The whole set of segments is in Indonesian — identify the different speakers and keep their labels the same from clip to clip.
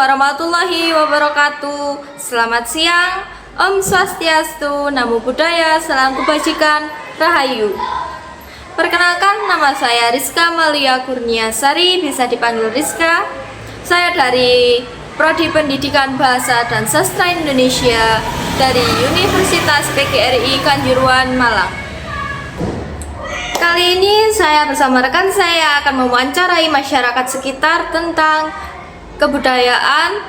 Speaker 1: warahmatullahi wabarakatuh. Selamat siang, Om Swastiastu, Namo Buddhaya, Salam Kebajikan, Rahayu. Perkenalkan, nama saya Rizka Malia Kurniasari, bisa dipanggil Rizka. Saya dari Prodi Pendidikan Bahasa dan Sastra Indonesia dari Universitas PGRI Kanjuruhan, Malang. Kali ini saya bersama rekan saya akan mewawancarai masyarakat sekitar tentang kebudayaan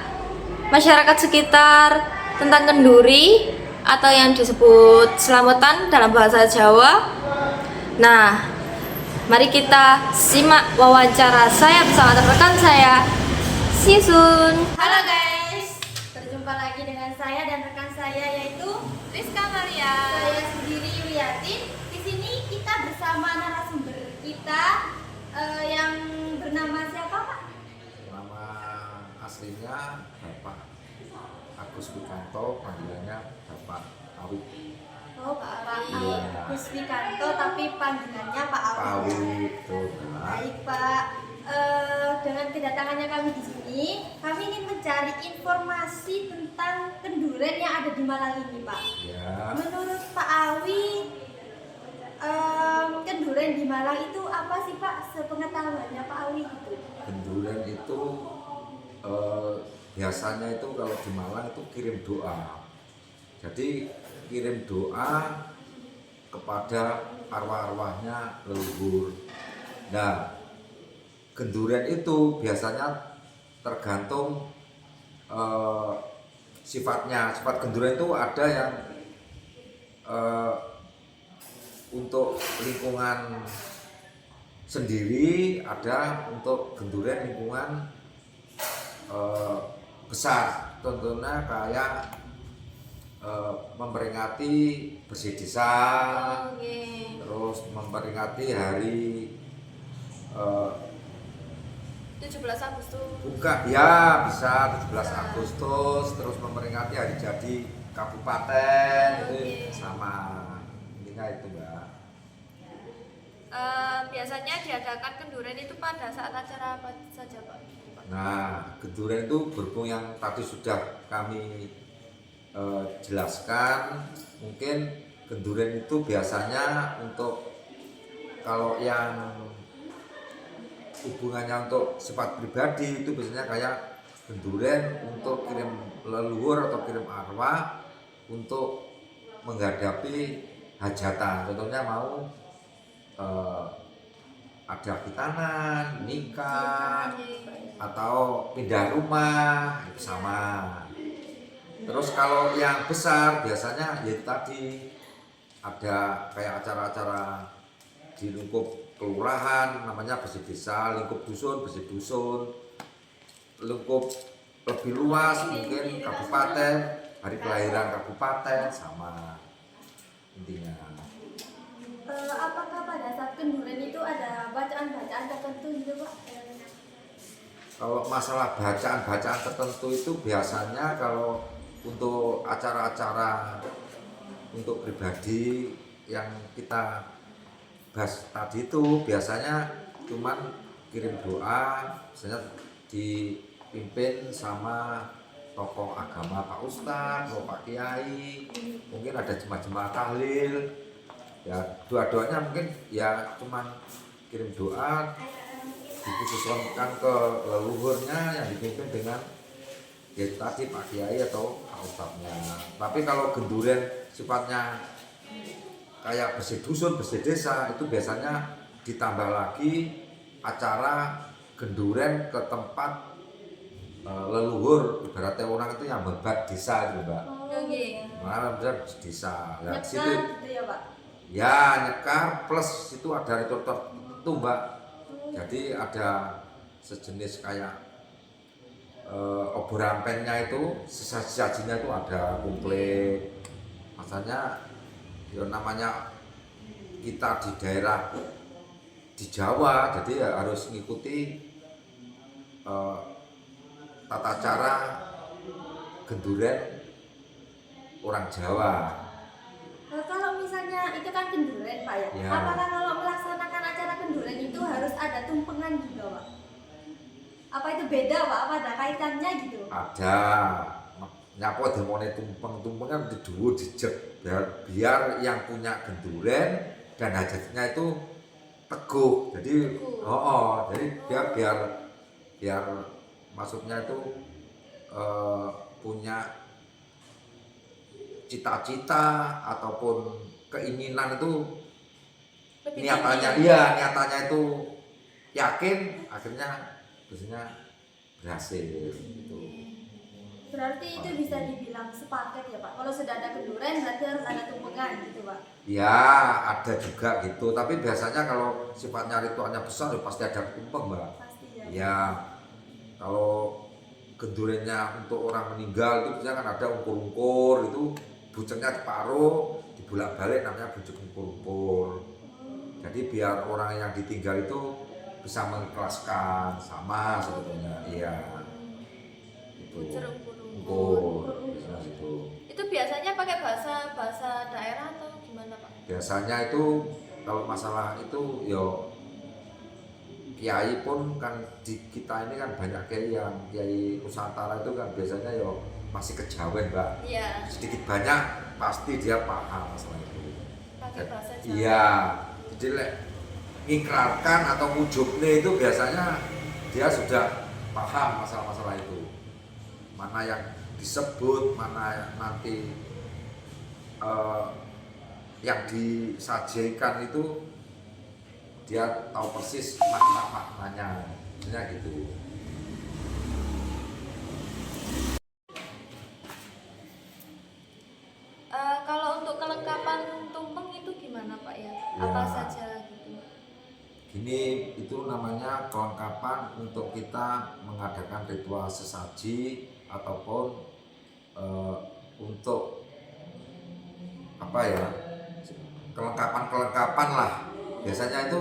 Speaker 1: masyarakat sekitar, tentang kenduri atau yang disebut selamatan dalam bahasa Jawa. Nah, mari kita simak wawancara saya bersama rekan saya, Sisun.
Speaker 2: Halo guys, berjumpa lagi dengan saya dan rekan saya yaitu
Speaker 1: Rizka Maria.
Speaker 2: saya sendiri Yuliatin. Di sini kita bersama narasumber kita yang bernama siapa Pak?
Speaker 3: Nama aslinya Bapak Agus Wikanto, panggilannya Bapak Awi.
Speaker 2: Oh Pak
Speaker 3: Iya.
Speaker 2: Agus Wikanto, tapi panggilannya Pak
Speaker 3: Pak
Speaker 2: Awi.
Speaker 3: Awi itu.
Speaker 2: Baik Pak, dengan kedatangannya kami di sini, kami ingin mencari informasi tentang kenduren yang ada di Malang ini Pak.
Speaker 3: Ya,
Speaker 2: Menurut Pak Awi, kenduren di Malang itu apa sih Pak? Sepengetahuannya Pak Awi gitu.
Speaker 3: kenduren itu biasanya itu kalau di Malang itu kirim doa. Jadi kirim doa kepada arwah-arwahnya leluhur. Nah, kenduren itu biasanya tergantung sifatnya. Sifat kenduren itu ada yang untuk lingkungan sendiri, ada untuk kenduren lingkungan besar. Contohnya kayak memperingati bersih desa,
Speaker 1: Oke.
Speaker 3: terus memperingati hari
Speaker 1: 17 Agustus.
Speaker 3: buka, ya bisa 17 Agustus, terus memperingati hari jadi kabupaten, itu sama, intinya itu Mbak.
Speaker 1: Biasanya diadakan kenduren itu pada saat acara apa saja Pak?
Speaker 3: Nah, kenduren itu berhubung yang tadi sudah kami jelaskan, mungkin kenduren itu biasanya untuk kalau yang hubungannya untuk sifat pribadi itu biasanya kayak kenduren untuk kirim leluhur atau kirim arwah untuk menghadapi hajatan. Contohnya mau ada khitanan, nikah, atau pindah rumah, itu sama. Terus kalau yang besar biasanya ya tadi ada kayak acara-acara di lingkup kelurahan, namanya bersih desa, lingkup dusun bersih dusun, lingkup lebih luas mungkin kabupaten, hari kelahiran kabupaten, sama intinya.
Speaker 2: Apakah pada saat kenduren itu ada bacaan-bacaan tertentu gitu Pak?
Speaker 3: Kalau masalah bacaan-bacaan tertentu itu biasanya kalau untuk acara-acara untuk pribadi yang kita bahas tadi itu biasanya cuman kirim doa, biasanya dipimpin sama tokoh agama, Pak Ustadz, Pak Kiai, mungkin ada jemaah-jemaah tahlil, ya doa-doanya mungkin ya cuman kirim doa dikhususkan ke leluhurnya yang dipimpin dengan ya tadi Pak Kiai atau Pak Ustadznya. Tapi kalau kenduren sifatnya kayak bersih dusun, bersih desa, itu biasanya ditambah lagi acara kenduren ke tempat leluhur, ibaratnya orang itu yang hebat desa gitu Mbak.
Speaker 1: Oke.
Speaker 3: Nah, bisa desa. Nah,
Speaker 2: Nyekar
Speaker 3: situ
Speaker 2: gitu ya Pak?
Speaker 3: ya nyekar plus itu ada ritual tertentu Mbak. Jadi ada sejenis kayak obor rampennya itu, sesajinya itu ada komplit. Masanya ya namanya kita di daerah di Jawa, jadi ya harus mengikuti tata cara kenduren orang Jawa.
Speaker 2: Kalau misalnya itu kan kenduren Pak ya,
Speaker 3: Ya.
Speaker 2: apakah kalau melaksanakan acara kenduren itu harus ada tumpengan juga Pak? Apa itu beda Pak? Apa ada kaitannya gitu?
Speaker 3: Ada nyapa demone tumpeng kan di dhuwur dijek biar yang punya genduren dan hajatnya itu teguh. Jadi jadi biar maksudnya itu punya cita-cita ataupun keinginan itu
Speaker 1: Lebih
Speaker 3: niatannya
Speaker 1: tinggi.
Speaker 3: niatannya itu yakin, akhirnya biasanya berhasil gitu.
Speaker 2: Berarti itu bisa dibilang sepaket ya Pak. Kalau sudah ada kenduren berarti harus ada tumpengan gitu Pak.
Speaker 3: Ya ada juga gitu, tapi biasanya kalau sifatnya ritualnya besar ya pasti ada tumpeng mbak.
Speaker 2: Pasti ya.
Speaker 3: Ya kalau gendurennya untuk orang meninggal itu biasanya kan ada ungkur-ungkur, itu bucengnya separuh dibolak-balik namanya bucek ungkur-ungkur. Jadi biar orang yang ditinggal itu bisa mengikhlaskan sama sebetulnya. Iya. Itu
Speaker 1: Bucer
Speaker 3: ungkur biasanya itu.
Speaker 1: Itu biasanya pakai bahasa daerah atau gimana Pak?
Speaker 3: Biasanya itu kalau masalah itu yo kiai pun kan di kita ini kan banyak kiai Nusantara itu kan biasanya yo masih kejawen mbak.
Speaker 1: Iya,
Speaker 3: Sedikit banyak pasti dia paham masalah itu.
Speaker 1: pakai bahasa Jawa.
Speaker 3: Iya, jadi lek ngikrarkan atau wujudnya itu biasanya dia sudah paham masalah-masalah itu. Mana yang disebut, mana yang nanti yang disajikan itu dia tahu persis maknanya, maksudnya gitu.
Speaker 1: Kalau untuk kelengkapan tumpeng itu gimana Pak ya?
Speaker 3: Ya.
Speaker 1: Apa saja gitu?
Speaker 3: Gini, itu namanya kelengkapan untuk kita mengadakan ritual sesaji ataupun untuk apa ya, kelengkapan lah. Biasanya itu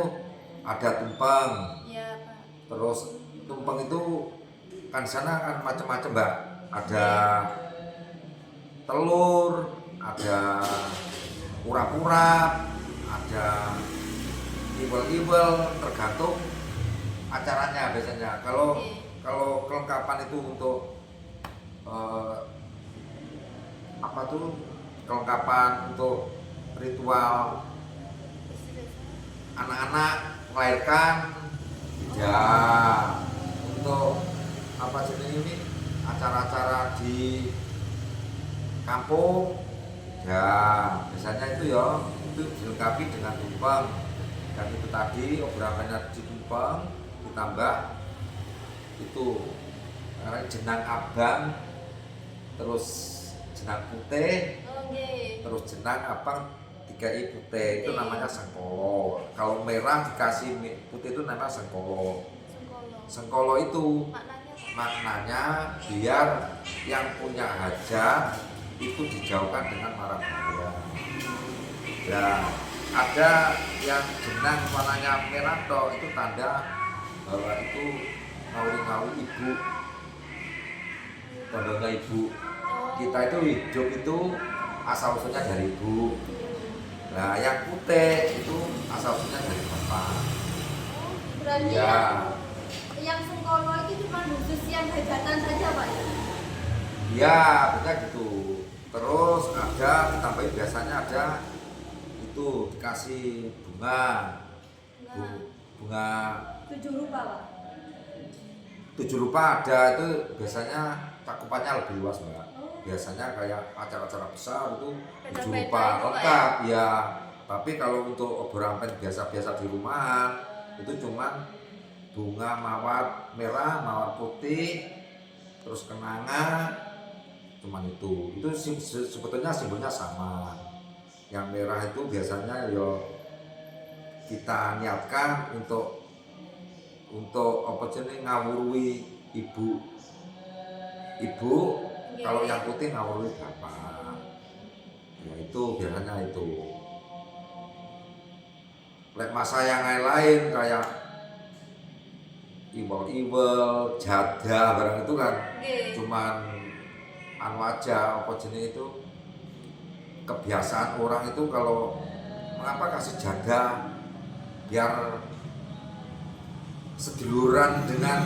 Speaker 3: ada tumpeng,
Speaker 1: Iya Pak.
Speaker 3: terus tumpeng itu kan di sana kan macam-macam mbak. Ada telur, ada urap-urap, ada ibel-ibel, tergantung acaranya biasanya. Kalau kelengkapan itu untuk apa tuh, kelengkapan untuk ritual anak-anak melahirkan, ya untuk apa jenis ini, acara-acara di kampung, ya biasanya itu ya itu dilengkapi dengan tumpeng. Dan itu tadi obrolannya di tumpeng ditambah itu jenang abang, terus jenang putih, terus jenang abang dikai putih, itu namanya sengkolo. Kalau merah dikasih putih itu namanya sengkolo. Sengkolo itu maknanya biar yang punya hajat itu dijauhkan dengan mara bahaya. Ya, ada yang jenang warnanya merah toh, itu tanda bahwa itu ngawi-ngawi ibu, tandanya ibu. Kita itu hidup itu asal usulnya dari ibu. Nah, yang putih itu asal usulnya dari bapak.
Speaker 2: Berarti
Speaker 3: Ya,
Speaker 2: yang sengkolo itu cuma khusus yang hajatan saja Pak ya?
Speaker 3: ya benar gitu. Terus ada ditambahin, biasanya ada itu dikasih bunga. Bunga
Speaker 2: 7 rupa Pak.
Speaker 3: 7 rupa ada, itu biasanya cakupannya lebih luas mbak. Biasanya kayak acara-acara besar itu 7
Speaker 1: Beda-beda
Speaker 3: rupa
Speaker 1: itu, Pak,
Speaker 3: lengkap ya. Tapi kalau untuk obor ampen biasa-biasa di rumahan itu cuman bunga mawar merah, mawar putih, terus kenanga, cuman itu. Itu sebetulnya simbolnya sama. Yang merah itu biasanya yo kita niatkan untuk apa jenis ngawurui ibu. Kalau yang putih ngawurui bapak. Ya itu biasanya itu. Lek masa yang lain kayak iwel-iwel, jadah barang itu kan cuman anu aja, apa jenis itu kebiasaan orang itu kalau mengapa kasih jadah biar seduluran dengan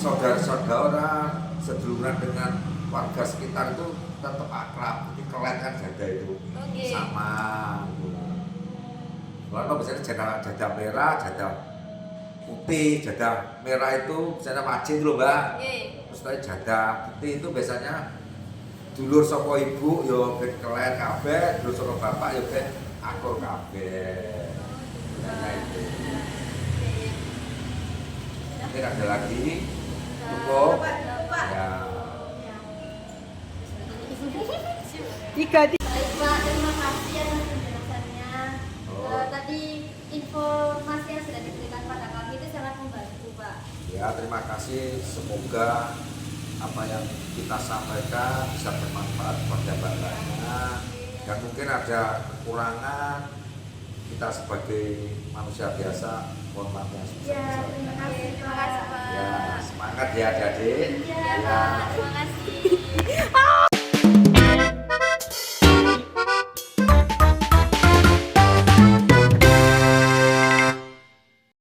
Speaker 3: saudara-saudara, seduluran dengan warga sekitar itu tetap akrab. Jadi kelet kan jadah itu sama. Kalau misalnya jadah merah, jadah putih, jadah merah itu misalnya wajib loh mbak. Terus tadi jadah putih itu biasanya dulur saka ibu yo ben kelet kabeh, dulur saka bapak yo ben akur kabeh. Nah itu. Mungkin ada lagi cukup ya.
Speaker 2: Baik Pak, terima kasih atas penjelasannya. Tadi informasi yang sudah diberikan pada kami itu sangat membantu Pak.
Speaker 3: Ya terima kasih, semoga apa yang kita sampaikan bisa bermanfaat kepada mbak-mbaknya, dan mungkin ada kekurangan kita sebagai manusia biasa, mohon maaf yang
Speaker 2: Ya,
Speaker 3: sebesar-besarnya.
Speaker 2: terima kasih
Speaker 1: Terima kasih
Speaker 2: Pak.
Speaker 1: Pak.
Speaker 3: Ya semangat ya adik-adik.
Speaker 2: Ya,
Speaker 3: Ya.
Speaker 1: Terima kasih.